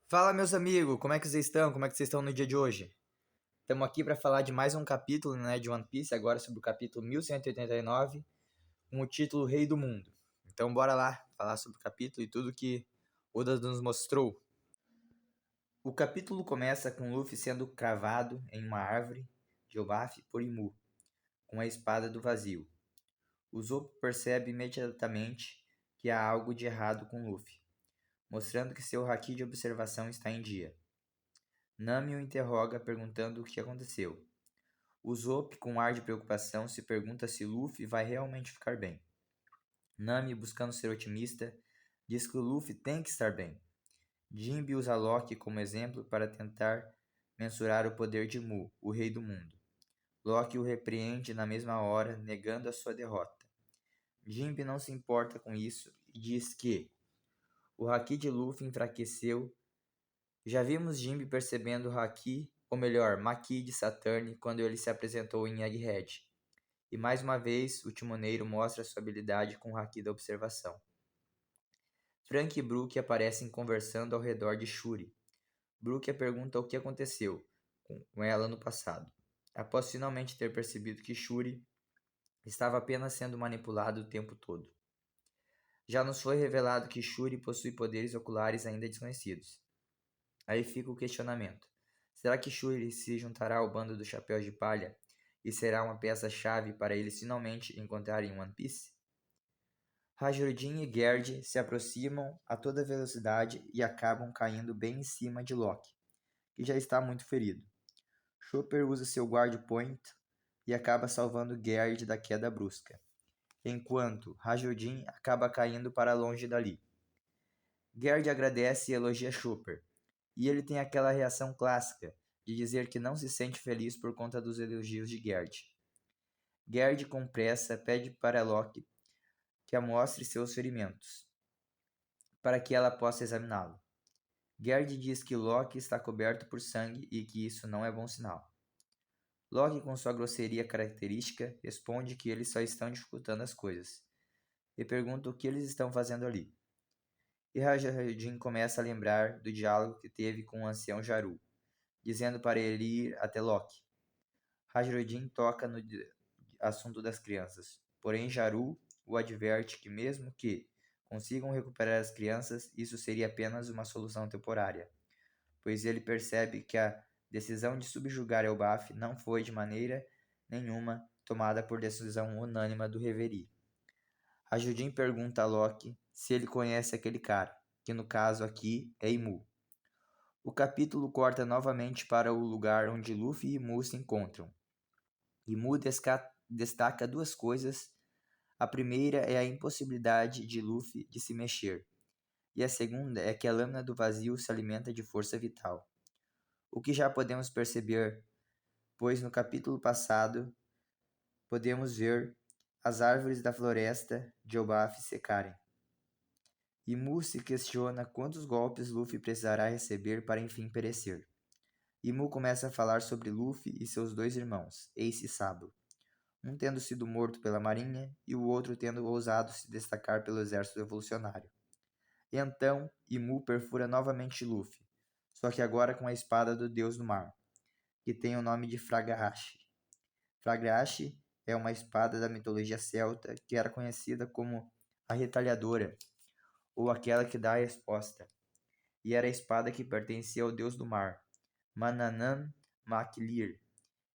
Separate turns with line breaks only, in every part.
Fala, meus amigos, como é que vocês estão? Como é que vocês estão no dia de hoje? Estamos aqui para falar de mais um capítulo, de One Piece, agora sobre o capítulo 1189, com o título Rei do Mundo. Então bora lá falar sobre o capítulo e tudo que Oda nos mostrou. O capítulo começa com Luffy sendo cravado em uma árvore de Elbaf por Imu, com a espada do vazio. O Zop percebe imediatamente que há algo de errado com Luffy, mostrando que seu haki de observação está em dia. Nami o interroga perguntando o que aconteceu. Usopp, com um ar de preocupação, se pergunta se Luffy vai realmente ficar bem. Nami, buscando ser otimista, diz que o Luffy tem que estar bem. Jinbe usa Loki como exemplo para tentar mensurar o poder de Mu, o Rei do Mundo. Loki o repreende na mesma hora, negando a sua derrota. Jinbe não se importa com isso e diz que o haki de Luffy enfraqueceu. Já vimos Jinbe percebendo o haki, ou melhor, Maki de Saturn quando ele se apresentou em Egghead. E mais uma vez, o timoneiro mostra sua habilidade com o haki da observação. Frank e Brook aparecem conversando ao redor de Shuri. Brook a pergunta o que aconteceu com ela no passado, após finalmente ter percebido que Shuri estava apenas sendo manipulado o tempo todo. Já nos foi revelado que Shuri possui poderes oculares ainda desconhecidos. Aí fica o questionamento. Será que Shuri se juntará ao bando do Chapéu de Palha e será uma peça-chave para eles finalmente encontrarem One Piece? Rajordin e Gerd se aproximam a toda velocidade e acabam caindo bem em cima de Loki, que já está muito ferido. Chopper usa seu Guard Point e acaba salvando Gerd da queda brusca, enquanto Rajordin acaba caindo para longe dali. Gerd agradece e elogia Chopper, e ele tem aquela reação clássica de dizer que não se sente feliz por conta dos elogios de Gerd. Gerd, com pressa, pede para Loki que a mostre seus ferimentos, para que ela possa examiná-lo. Gerd diz que Loki está coberto por sangue e que isso não é bom sinal. Loki, com sua grosseria característica, responde que eles só estão dificultando as coisas, e pergunta o que eles estão fazendo ali. E Rajardin começa a lembrar do diálogo que teve com o ancião Jaru, dizendo para ele ir até Loki. Rajardin toca no assunto das crianças, porém Jaru o adverte que mesmo que consigam recuperar as crianças, isso seria apenas uma solução temporária, pois ele percebe que a decisão de subjugar Elbaf não foi de maneira nenhuma tomada por decisão unânime do Reverie. Rajardin pergunta a Loki se ele conhece aquele cara, que no caso aqui é Imu. O capítulo corta novamente para o lugar onde Luffy e Mu se encontram. Imu destaca duas coisas. A primeira é a impossibilidade de Luffy de se mexer, e a segunda é que a lâmina do vazio se alimenta de força vital. O que já podemos perceber, pois no capítulo passado podemos ver as árvores da floresta de Elbaf secarem. Imu se questiona quantos golpes Luffy precisará receber para enfim perecer. Imu começa a falar sobre Luffy e seus dois irmãos, Ace e Sabo, um tendo sido morto pela marinha e o outro tendo ousado se destacar pelo exército revolucionário. E então, Imu perfura novamente Luffy, só que agora com a espada do deus do mar, que tem o nome de Fragashi. Fragashi é uma espada da mitologia celta que era conhecida como a retalhadora, ou aquela que dá a resposta, e era a espada que pertencia ao deus do mar, Manannan Maklir.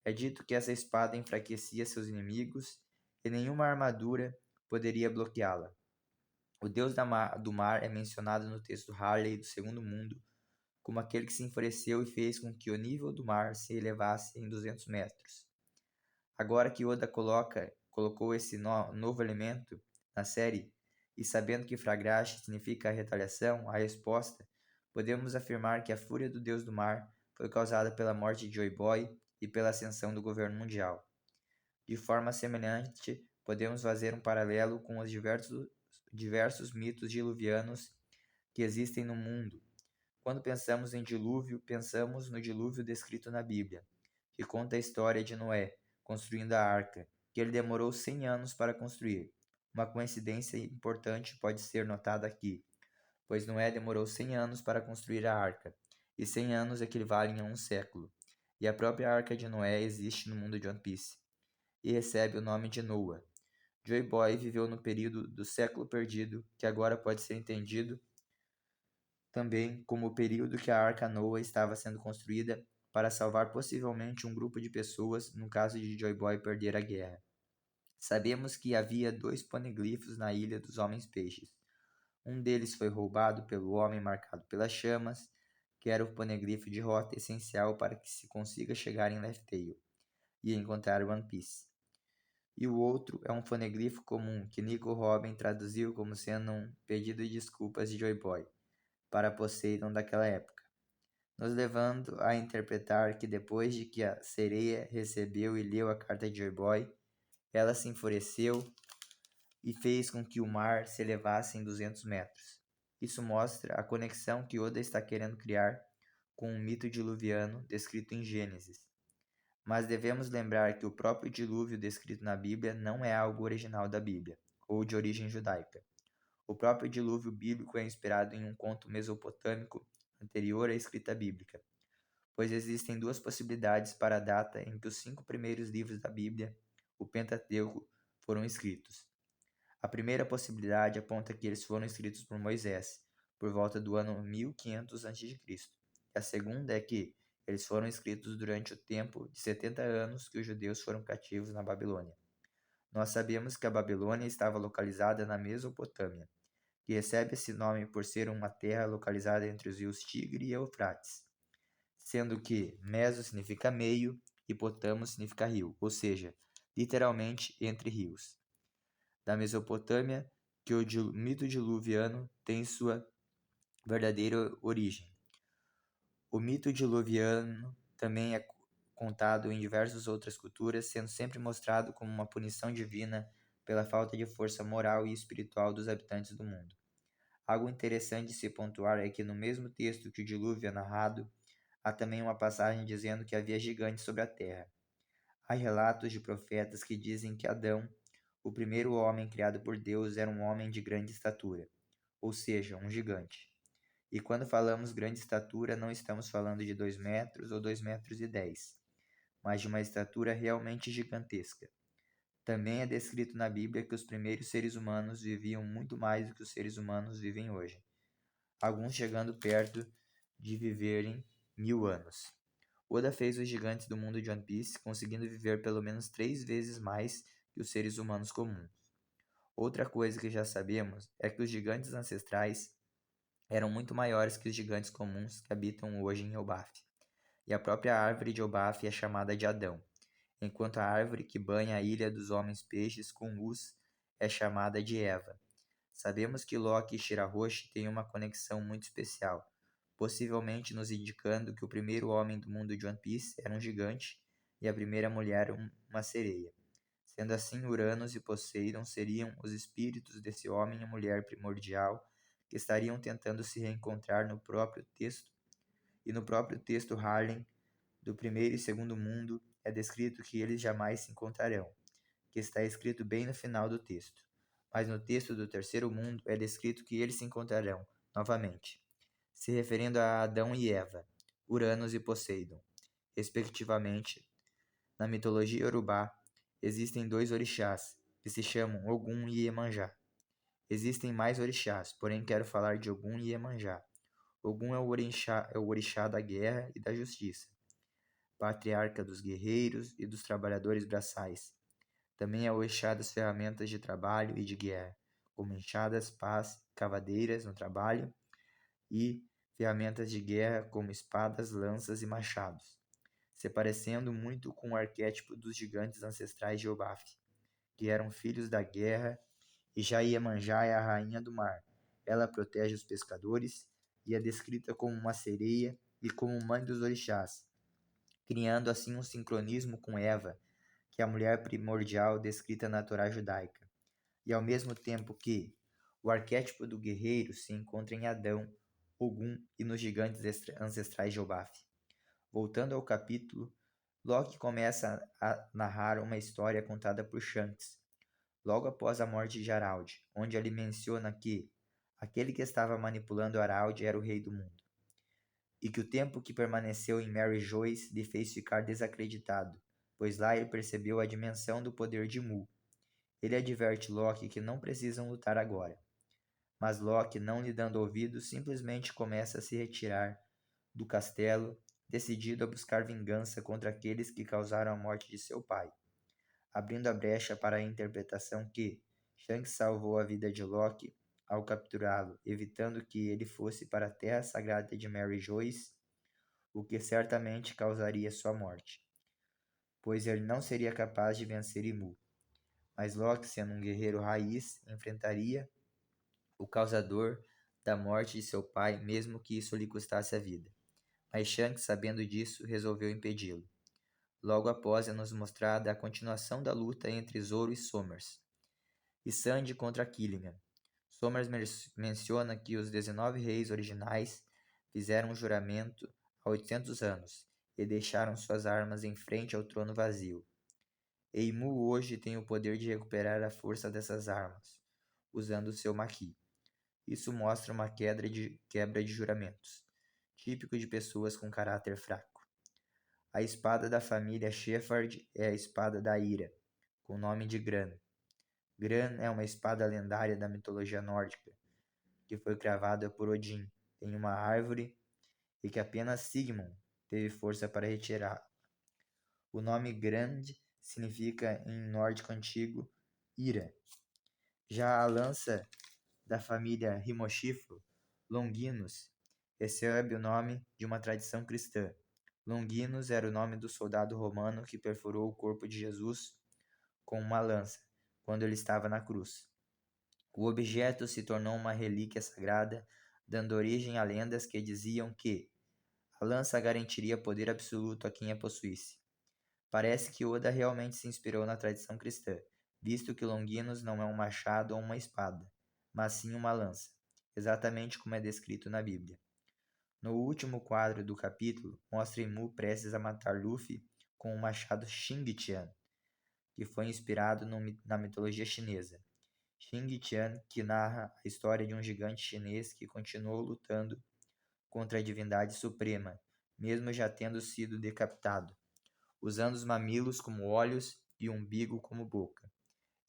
É dito que essa espada enfraquecia seus inimigos e nenhuma armadura poderia bloqueá-la. O deus do mar é mencionado no texto Harley do Segundo Mundo como aquele que se enfureceu e fez com que o nível do mar se elevasse em 200 metros. Agora que Oda colocou esse novo elemento na série, e sabendo que Fragashi significa a retaliação, a resposta, podemos afirmar que a fúria do deus do mar foi causada pela morte de Joy Boy e pela ascensão do governo mundial. De forma semelhante, podemos fazer um paralelo com os diversos mitos diluvianos que existem no mundo. Quando pensamos em dilúvio, pensamos no dilúvio descrito na Bíblia, que conta a história de Noé construindo a arca, que ele demorou 100 anos para construir. Uma coincidência importante pode ser notada aqui, pois Noé demorou 100 anos para construir a arca, e 100 anos equivalem a um século. E a própria arca de Noé existe no mundo de One Piece, e recebe o nome de Noah. Joy Boy viveu no período do século perdido, que agora pode ser entendido também como o período que a Arca Noah estava sendo construída para salvar possivelmente um grupo de pessoas no caso de Joy Boy perder a guerra. Sabemos que havia 2 paneglifos na Ilha dos Homens-Peixes. Um deles foi roubado pelo homem marcado pelas chamas, que era o paneglifo de rota essencial para que se consiga chegar em Laugh Tale e encontrar One Piece. E o outro é um paneglifo comum que Nico Robin traduziu como sendo um pedido de desculpas de Joy Boy para Poseidon daquela época, nos levando a interpretar que depois de que a sereia recebeu e leu a carta de Joy Boy, ela se enfureceu e fez com que o mar se elevasse em 200 metros. Isso mostra a conexão que Oda está querendo criar com o mito diluviano descrito em Gênesis. Mas devemos lembrar que o próprio dilúvio descrito na Bíblia não é algo original da Bíblia, ou de origem judaica. O próprio dilúvio bíblico é inspirado em um conto mesopotâmico anterior à escrita bíblica, pois existem 2 possibilidades para a data em que os 5 primeiros livros da Bíblia, o Pentateuco, foram escritos. A primeira possibilidade aponta que eles foram escritos por Moisés, por volta do ano 1500 a.C. E a segunda é que eles foram escritos durante o tempo de 70 anos que os judeus foram cativos na Babilônia. Nós sabemos que a Babilônia estava localizada na Mesopotâmia, que recebe esse nome por ser uma terra localizada entre os rios Tigre e Eufrates, sendo que Meso significa meio e Potamo significa rio, ou seja, literalmente entre rios. Da Mesopotâmia, que o mito diluviano tem sua verdadeira origem. O mito diluviano também é contado em diversas outras culturas, sendo sempre mostrado como uma punição divina pela falta de força moral e espiritual dos habitantes do mundo. Algo interessante de se pontuar é que no mesmo texto que o dilúvio é narrado, há também uma passagem dizendo que havia gigantes sobre a terra. Há relatos de profetas que dizem que Adão, o primeiro homem criado por Deus, era um homem de grande estatura, ou seja, um gigante. E quando falamos grande estatura, não estamos falando de 2 metros ou 2 metros e 10, mas de uma estatura realmente gigantesca. Também é descrito na Bíblia que os primeiros seres humanos viviam muito mais do que os seres humanos vivem hoje, alguns chegando perto de viverem 1000 anos. Oda fez os gigantes do mundo de One Piece conseguindo viver pelo menos 3 vezes mais que os seres humanos comuns. Outra coisa que já sabemos é que os gigantes ancestrais eram muito maiores que os gigantes comuns que habitam hoje em Elbaf, e a própria árvore de Elbaf é chamada de Adão, enquanto a árvore que banha a ilha dos homens-peixes com luz é chamada de Eva. Sabemos que Loki e Shirahoshi têm uma conexão muito especial, possivelmente nos indicando que o primeiro homem do mundo de One Piece era um gigante e a primeira mulher uma sereia. Sendo assim, Uranus e Poseidon seriam os espíritos desse homem e mulher primordial que estariam tentando se reencontrar no próprio texto. E no próprio texto Harlem, do primeiro e segundo mundo, é descrito que eles jamais se encontrarão, que está escrito bem no final do texto. Mas no texto do terceiro mundo é descrito que eles se encontrarão, novamente, se referindo a Adão e Eva, Uranus e Poseidon, respectivamente. Na mitologia Yorubá, existem 2 orixás, que se chamam Ogum e Iemanjá. Existem mais orixás, porém quero falar de Ogum e Iemanjá. Ogum é o orixá da guerra e da justiça, patriarca dos guerreiros e dos trabalhadores braçais. Também é o orixá das ferramentas de trabalho e de guerra, como enxadas, pás, cavadeiras no trabalho e ferramentas de guerra como espadas, lanças e machados, se parecendo muito com o arquétipo dos gigantes ancestrais de Obaf, que eram filhos da guerra, e já Iemanjá é a rainha do mar. Ela protege os pescadores e é descrita como uma sereia e como mãe dos orixás, criando assim um sincronismo com Eva, que é a mulher primordial descrita na Torá judaica, e ao mesmo tempo que o arquétipo do guerreiro se encontra em Adão, Ogum e nos gigantes ancestrais de Obaf. Voltando ao capítulo, Loki começa a narrar uma história contada por Shanks, logo após a morte de Harald, onde ele menciona que Aquele que estava manipulando Araldi era o rei do mundo. E que o tempo que permaneceu em Mary Joyce lhe fez ficar desacreditado, pois lá ele percebeu a dimensão do poder de Mu. Ele adverte Loki que não precisam lutar agora. Mas Loki, não lhe dando ouvidos, simplesmente começa a se retirar do castelo, decidido a buscar vingança contra aqueles que causaram a morte de seu pai, abrindo a brecha para a interpretação que Shanks salvou a vida de Loki ao capturá-lo, evitando que ele fosse para a terra sagrada de Mary Joyce, o que certamente causaria sua morte, pois ele não seria capaz de vencer Imu. Mas Loki, sendo um guerreiro raiz, enfrentaria o causador da morte de seu pai, mesmo que isso lhe custasse a vida. Mas Shanks, sabendo disso, resolveu impedi-lo. Logo após é nos mostrada a continuação da luta entre Zoro e Somers, e Sandy contra Killian. Somers menciona que os 19 reis originais fizeram um juramento há 800 anos e deixaram suas armas em frente ao trono vazio. Eimu hoje tem o poder de recuperar a força dessas armas, usando seu Maki. Isso mostra uma quebra de juramentos, típico de pessoas com caráter fraco. A espada da família Shepherd é a espada da ira, com o nome de Gran. Gran é uma espada lendária da mitologia nórdica, que foi cravada por Odin em uma árvore e que apenas Sigmund teve força para retirar. O nome Grand significa, em nórdico antigo, ira. Já a lança da família Himoshifo, Longinus, recebe o nome de uma tradição cristã. Longinus era o nome do soldado romano que perfurou o corpo de Jesus com uma lança, quando ele estava na cruz. O objeto se tornou uma relíquia sagrada, dando origem a lendas que diziam que a lança garantiria poder absoluto a quem a possuísse. Parece que Oda realmente se inspirou na tradição cristã, visto que Longinus não é um machado ou uma espada, mas sim uma lança, exatamente como é descrito na Bíblia. No último quadro do capítulo, mostra Imu prestes a matar Luffy com o machado Xingqian, que foi inspirado na mitologia chinesa. Xingqian, que narra a história de um gigante chinês que continuou lutando contra a divindade suprema, mesmo já tendo sido decapitado, usando os mamilos como olhos e o umbigo como boca,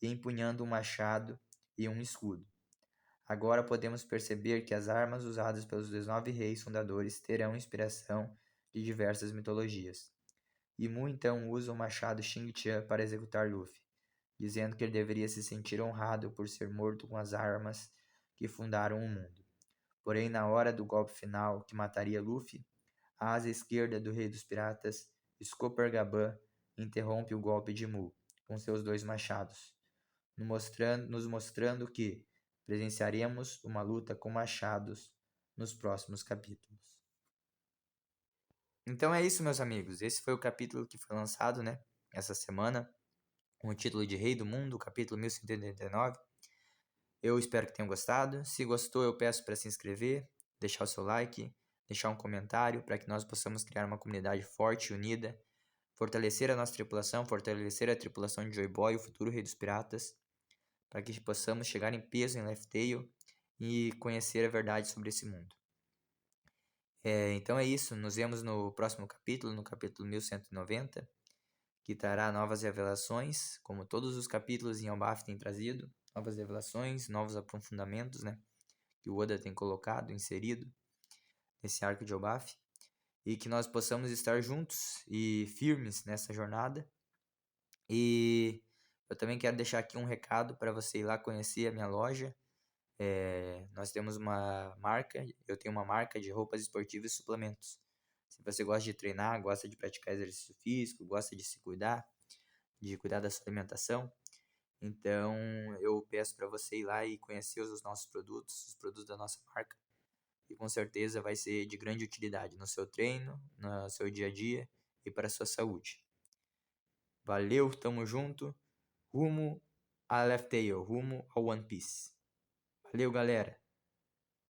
e empunhando um machado e um escudo. Agora podemos perceber que as armas usadas pelos 19 reis fundadores terão inspiração de diversas mitologias. Imu então usa o machado Xingqian para executar Luffy, dizendo que ele deveria se sentir honrado por ser morto com as armas que fundaram o mundo. Porém, na hora do golpe final que mataria Luffy, a asa esquerda do Rei dos Piratas, Scopper-Gaban, interrompe o golpe de Mu com seus 2 machados, nos mostrando que presenciaremos uma luta com machados nos próximos capítulos. Então é isso, meus amigos. Esse foi o capítulo que foi lançado, essa semana, com o título de Rei do Mundo, capítulo 1189. Eu espero que tenham gostado. Se gostou, eu peço para se inscrever, deixar o seu like, deixar um comentário para que nós possamos criar uma comunidade forte e unida, fortalecer a nossa tripulação, fortalecer a tripulação de Joy Boy, o futuro Rei dos Piratas, para que possamos chegar em peso em Laugh Tale e conhecer a verdade sobre esse mundo. Então é isso, nos vemos no próximo capítulo, no capítulo 1190, que trará novas revelações, como todos os capítulos em Elbaf têm trazido, novas revelações, novos aprofundamentos, que o Oda tem colocado, inserido nesse arco de Elbaf, e que nós possamos estar juntos e firmes nessa jornada. E eu também quero deixar aqui um recado para você ir lá conhecer a minha loja. Nós temos uma marca, eu tenho uma marca de roupas esportivas e suplementos. Se você gosta de treinar, gosta de praticar exercício físico, gosta de se cuidar, de cuidar da sua alimentação, então eu peço para você ir lá e conhecer os nossos produtos, os produtos da nossa marca, e com certeza vai ser de grande utilidade no seu treino, no seu dia a dia e para a sua saúde. Valeu, tamo junto, rumo a Laugh Tale, rumo ao One Piece. Valeu, galera!